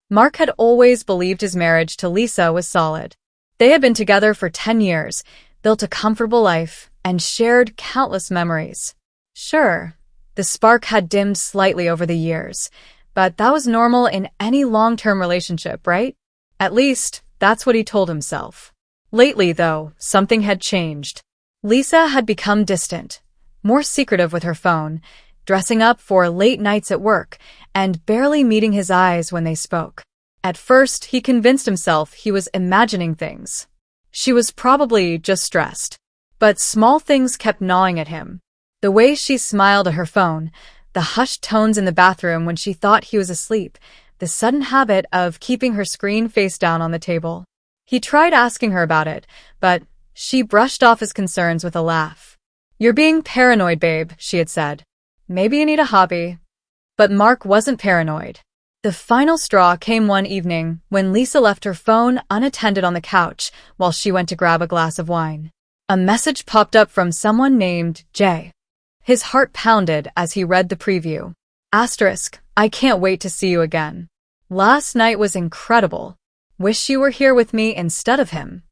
Mark had always believed his marriage to Lisa was solid. They had been together for 10 years, built a comfortable life, and shared countless memories. Sure, the spark had dimmed slightly over the years, but that was normal in any long-term relationship, right? At least, that's what he told himself. Lately, though, something had changed. Lisa had become distant, more secretive with her phone, dressing up for late nights at work, and barely meeting his eyes when they spoke. At first, he convinced himself he was imagining things. She was probably just stressed. But small things kept gnawing at him. The way she smiled at her phone, the hushed tones in the bathroom when she thought he was asleep, the sudden habit of keeping her screen face down on the table. He tried asking her about it, but she brushed off his concerns with a laugh. "You're being paranoid, babe," she had said. "Maybe you need a hobby." But Mark wasn't paranoid. The final straw came one evening when Lisa left her phone unattended on the couch while she went to grab a glass of wine. A message popped up from someone named Jay. His heart pounded as he read the preview. Asterisk, "I can't wait to see you again. Last night was incredible. Wish you were here with me instead of him."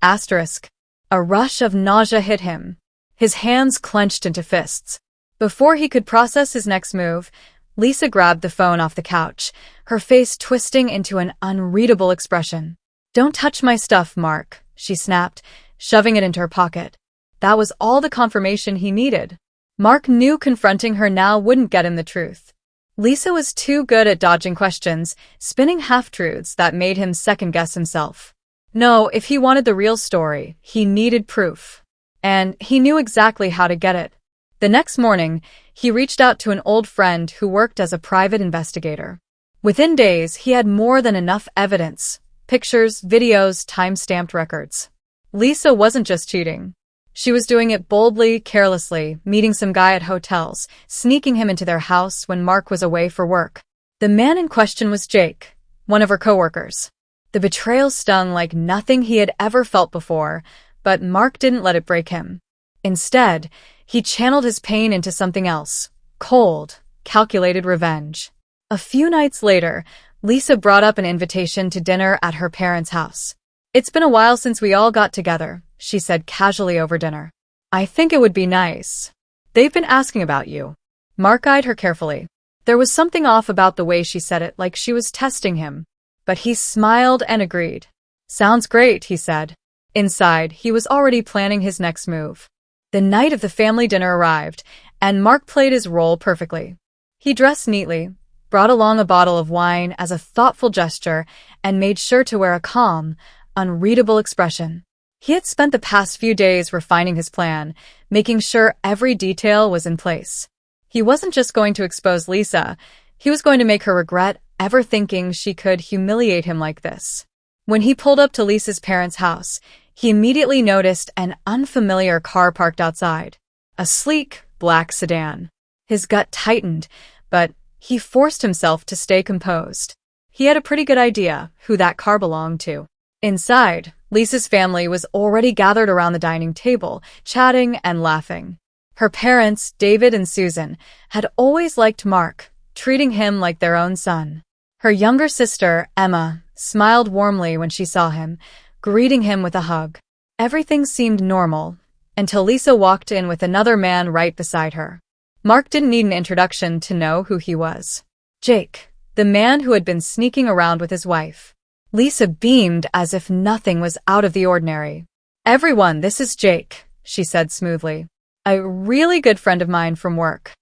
Asterisk. A rush of nausea hit him. His hands clenched into fists. Before he could process his next move, Lisa grabbed the phone off the couch, her face twisting into an unreadable expression. "Don't touch my stuff, Mark," she snapped, shoving it into her pocket. That was all the confirmation he needed. Mark knew confronting her now wouldn't get him the truth. Lisa was too good at dodging questions, spinning half-truths that made him second-guess himself. No, if he wanted the real story, he needed proof. And he knew exactly how to get it. The next morning, he reached out to an old friend who worked as a private investigator. Within days, he had more than enough evidence: pictures, videos, time-stamped records. Lisa wasn't just cheating. She was doing it boldly, carelessly, meeting some guy at hotels, sneaking him into their house when Mark was away for work. The man in question was Jake, one of her coworkers. The betrayal stung like nothing he had ever felt before, but Mark didn't let it break him. Instead, he channeled his pain into something else: cold, calculated revenge. A few nights later, Lisa brought up an invitation to dinner at her parents' house. "It's been a while since we all got together," she said casually over dinner. "I think it would be nice. They've been asking about you." Mark eyed her carefully. There was something off about the way she said it, like she was testing him. But he smiled and agreed. "Sounds great," he said. Inside, he was already planning his next move. The night of the family dinner arrived, and Mark played his role perfectly. He dressed neatly, brought along a bottle of wine as a thoughtful gesture, and made sure to wear a calm, unreadable expression. He had spent the past few days refining his plan, making sure every detail was in place. He wasn't just going to expose Lisa, he was going to make her regret ever thinking she could humiliate him like this. When he pulled up to Lisa's parents' house, he immediately noticed an unfamiliar car parked outside. A sleek, black sedan. His gut tightened, but he forced himself to stay composed. He had a pretty good idea who that car belonged to. Inside, Lisa's family was already gathered around the dining table, chatting and laughing. Her parents, David and Susan, had always liked Mark, treating him like their own son. Her younger sister, Emma, smiled warmly when she saw him, greeting him with a hug. Everything seemed normal, until Lisa walked in with another man right beside her. Mark didn't need an introduction to know who he was. Jake, the man who had been sneaking around with his wife. Lisa beamed as if nothing was out of the ordinary. "Everyone, this is Jake," she said smoothly. "A really good friend of mine from work."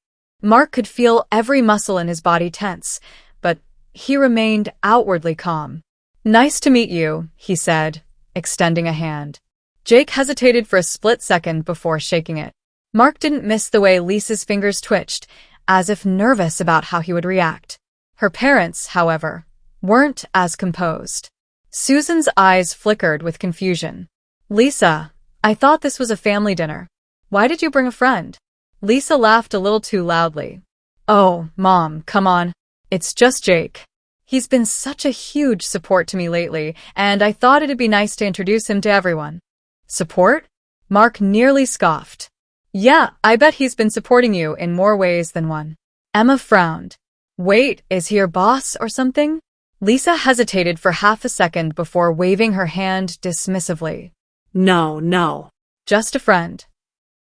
Mark could feel every muscle in his body tense, but he remained outwardly calm. "Nice to meet you," he said, extending a hand. Jake hesitated for a split second before shaking it. Mark didn't miss the way Lisa's fingers twitched, as if nervous about how he would react. Her parents, however, weren't as composed. Susan's eyes flickered with confusion. "Lisa, I thought this was a family dinner. Why did you bring a friend?" Lisa laughed a little too loudly. "Oh, Mom, come on. It's just Jake. He's been such a huge support to me lately, and I thought it'd be nice to introduce him to everyone." "Support?" Mark nearly scoffed. "Yeah, I bet he's been supporting you in more ways than one." Emma frowned. "Wait, is he your boss or something?" Lisa hesitated for half a second before waving her hand dismissively. No, no. Just a friend.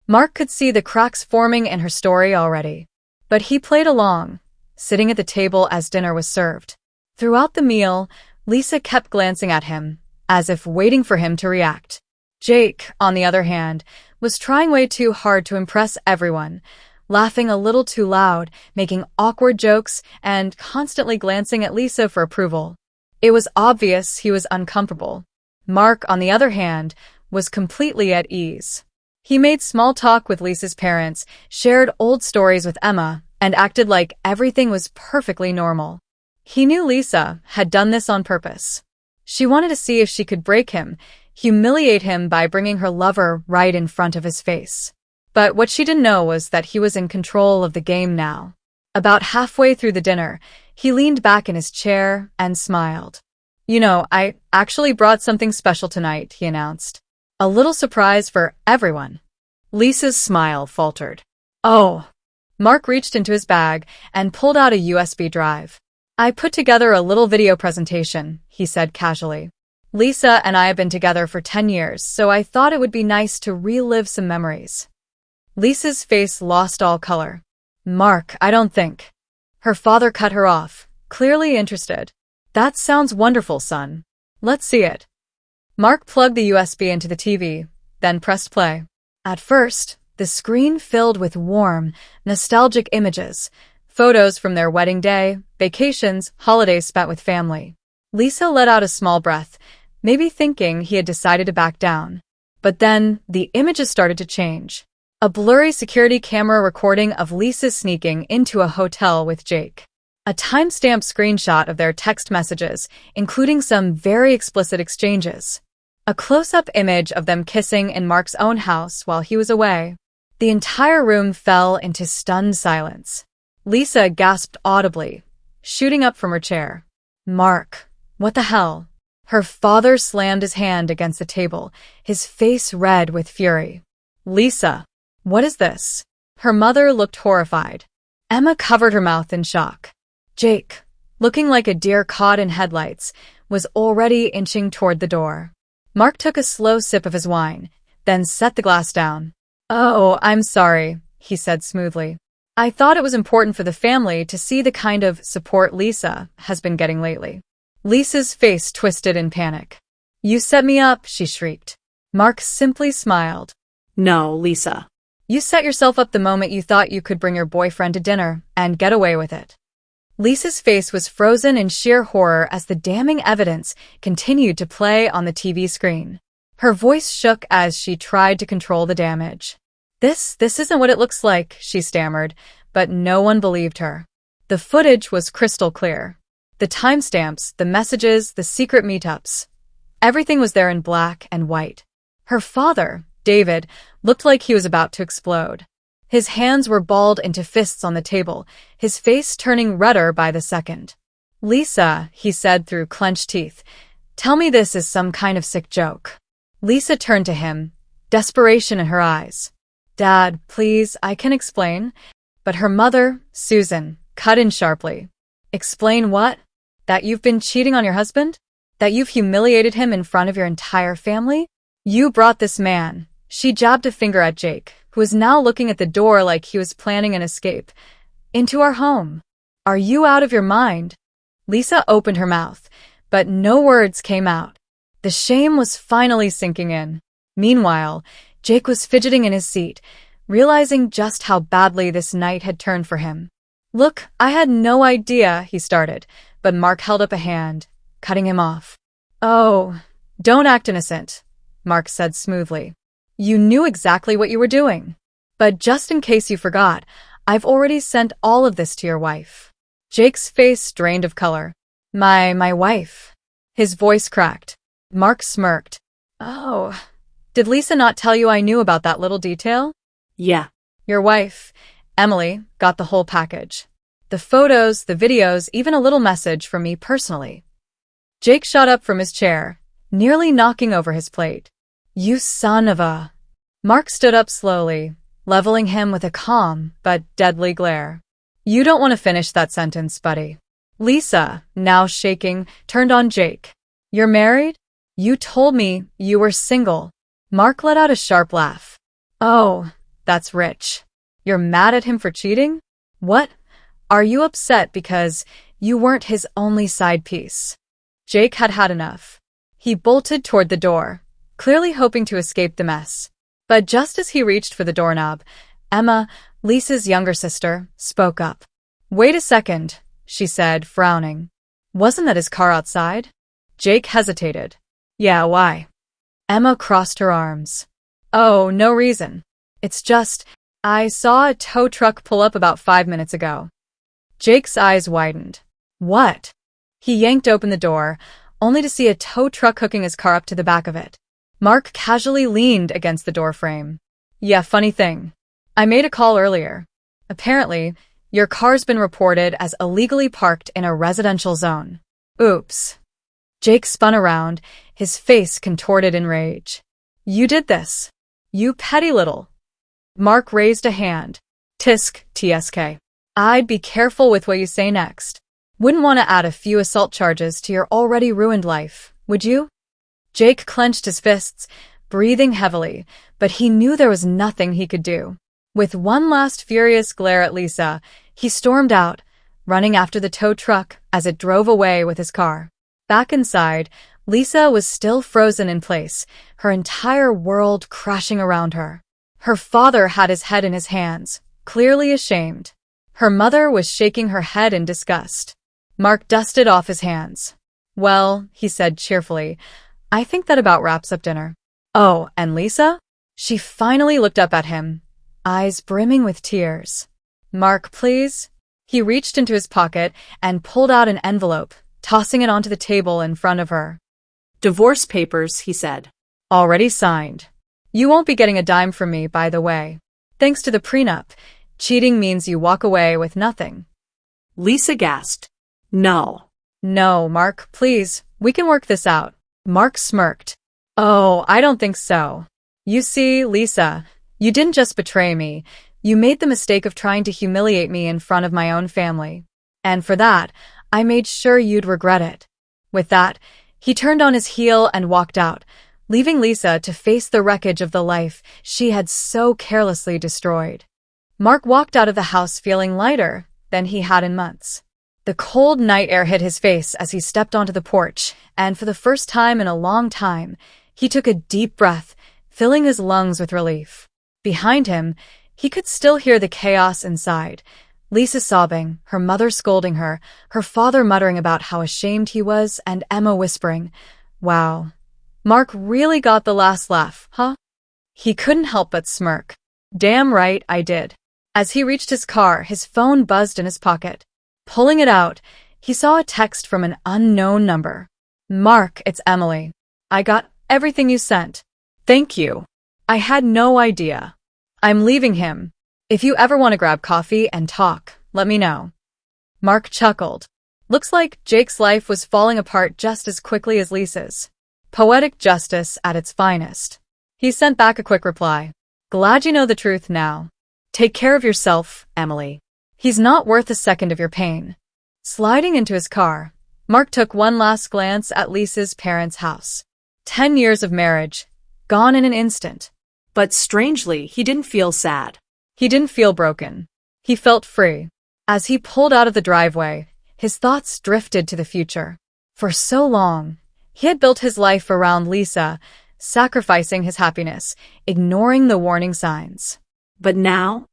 Mark could see the cracks forming in her story already. But he played along, sitting at the table as dinner was served. Throughout the meal, Lisa kept glancing at him, as if waiting for him to react. Jake, on the other hand, was trying way too hard to impress everyone, laughing a little too loud, making awkward jokes, and constantly glancing at Lisa for approval. It was obvious he was uncomfortable. Mark, on the other hand, was completely at ease. He made small talk with Lisa's parents, shared old stories with Emma, and acted like everything was perfectly normal. He knew Lisa had done this on purpose. She wanted to see if she could break him, humiliate him by bringing her lover right in front of his face. But what she didn't know was that he was in control of the game now. About halfway through the dinner, he leaned back in his chair and smiled. "You know, I actually brought something special tonight," he announced. "A little surprise for everyone." Lisa's smile faltered. "Oh." Mark reached into his bag and pulled out a USB drive. "I put together a little video presentation," he said casually. "Lisa and I have been together for 10 years, so I thought it would be nice to relive some memories." Lisa's face lost all color. "Mark, I don't think." Her father cut her off, clearly interested. "That sounds wonderful, son. Let's see it." Mark plugged the USB into the TV, then pressed play. At first, the screen filled with warm, nostalgic images, photos from their wedding day, vacations, holidays spent with family. Lisa let out a small breath, maybe thinking he had decided to back down. But then, the images started to change. A blurry security camera recording of Lisa sneaking into a hotel with Jake. A timestamp screenshot of their text messages, including some very explicit exchanges. A close-up image of them kissing in Mark's own house while he was away. The entire room fell into stunned silence. Lisa gasped audibly, shooting up from her chair. "Mark, what the hell?" Her father slammed his hand against the table, his face red with fury. "Lisa, what is this?" Her mother looked horrified. Emma covered her mouth in shock. Jake, looking like a deer caught in headlights, was already inching toward the door. Mark took a slow sip of his wine, then set the glass down. "Oh, I'm sorry," he said smoothly. "I thought it was important for the family to see the kind of support Lisa has been getting lately." Lisa's face twisted in panic. "You set me up," she shrieked. Mark simply smiled. No, Lisa. "You set yourself up the moment you thought you could bring your boyfriend to dinner and get away with it." Lisa's face was frozen in sheer horror as the damning evidence continued to play on the TV screen. Her voice shook as she tried to control the damage. This isn't what it looks like," she stammered, but no one believed her. The footage was crystal clear. The timestamps, the messages, the secret meetups. Everything was there in black and white. Her father, David, looked like he was about to explode. His hands were balled into fists on the table, his face turning redder by the second. "Lisa," he said through clenched teeth, "tell me this is some kind of sick joke." Lisa turned to him, desperation in her eyes. "Dad, please, I can explain." But her mother, Susan, cut in sharply. "Explain what? That you've been cheating on your husband? That you've humiliated him in front of your entire family? You brought this man." She jabbed a finger at Jake, who was now looking at the door like he was planning an escape. "Into our home. Are you out of your mind?" Lisa opened her mouth, but no words came out. The shame was finally sinking in. Meanwhile, Jake was fidgeting in his seat, realizing just how badly this night had turned for him. "Look, I had no idea," he started, but Mark held up a hand, cutting him off. "Oh, don't act innocent," Mark said smoothly. "You knew exactly what you were doing. But just in case you forgot, I've already sent all of this to your wife." Jake's face drained of color. My wife." His voice cracked. Mark smirked. "Oh, did Lisa not tell you I knew about that little detail?" Yeah. "Your wife, Emily, got the whole package. The photos, the videos, even a little message from me personally." Jake shot up from his chair, nearly knocking over his plate. "You son of a..." Mark stood up slowly, leveling him with a calm but deadly glare. "You don't want to finish that sentence, buddy." Lisa, now shaking, turned on Jake. You're married? You told me you were single. Mark let out a sharp laugh. Oh, that's rich. You're mad at him for cheating? What? Are you upset because you weren't his only side piece? Jake had had enough. He bolted toward the door, clearly hoping to escape the mess. But just as he reached for the doorknob, Emma, Lisa's younger sister, spoke up. Wait a second, she said, frowning. Wasn't that his car outside? Jake hesitated. Yeah, why? Emma crossed her arms. Oh, no reason. It's just, I saw a tow truck pull up about 5 minutes ago. Jake's eyes widened. What? He yanked open the door, only to see a tow truck hooking his car up to the back of it. Mark casually leaned against the door frame. Yeah, funny thing. I made a call earlier. Apparently, your car's been reported as illegally parked in a residential zone. Oops. Jake spun around, his face contorted in rage. You did this. You petty little. Mark raised a hand. Tisk, TSK. I'd be careful with what you say next. Wouldn't want to add a few assault charges to your already ruined life, would you? Jake clenched his fists, breathing heavily, but he knew there was nothing he could do. With one last furious glare at Lisa, he stormed out, running after the tow truck as it drove away with his car. Back inside, Lisa was still frozen in place, her entire world crashing around her. Her father had his head in his hands, clearly ashamed. Her mother was shaking her head in disgust. Mark dusted off his hands. Well, he said cheerfully, I think that about wraps up dinner. Oh, and Lisa? She finally looked up at him, eyes brimming with tears. Mark, please? He reached into his pocket and pulled out an envelope, tossing it onto the table in front of her. Divorce papers, he said. Already signed. You won't be getting a dime from me, by the way. Thanks to the prenup, cheating means you walk away with nothing. Lisa gasped. No. No, Mark, please, we can work this out. Mark smirked. Oh, I don't think so. You see, Lisa, you didn't just betray me. You made the mistake of trying to humiliate me in front of my own family. And for that, I made sure you'd regret it. With that, he turned on his heel and walked out, leaving Lisa to face the wreckage of the life she had so carelessly destroyed. Mark walked out of the house feeling lighter than he had in months. The cold night air hit his face as he stepped onto the porch, and for the first time in a long time, he took a deep breath, filling his lungs with relief. Behind him, he could still hear the chaos inside. Lisa sobbing, her mother scolding her, her father muttering about how ashamed he was, and Emma whispering, Wow, Mark really got the last laugh, huh? He couldn't help but smirk. Damn right I did. As he reached his car, his phone buzzed in his pocket. Pulling it out, he saw a text from an unknown number. Mark, it's Emily. I got everything you sent. Thank you. I had no idea. I'm leaving him. If you ever want to grab coffee and talk, let me know. Mark chuckled. Looks like Jake's life was falling apart just as quickly as Lisa's. Poetic justice at its finest. He sent back a quick reply. Glad you know the truth now. Take care of yourself, Emily. He's not worth a second of your pain. Sliding into his car, Mark took one last glance at Lisa's parents' house. 10 years of marriage, gone in an instant. But strangely, he didn't feel sad. He didn't feel broken. He felt free. As he pulled out of the driveway, his thoughts drifted to the future. For so long, he had built his life around Lisa, sacrificing his happiness, ignoring the warning signs. But now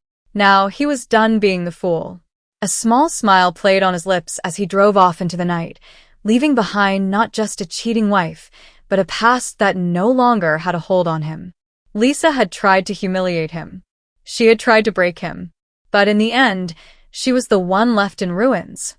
he was done being the fool. A small smile played on his lips as he drove off into the night, leaving behind not just a cheating wife, but a past that no longer had a hold on him. Lisa had tried to humiliate him. She had tried to break him. But in the end, she was the one left in ruins.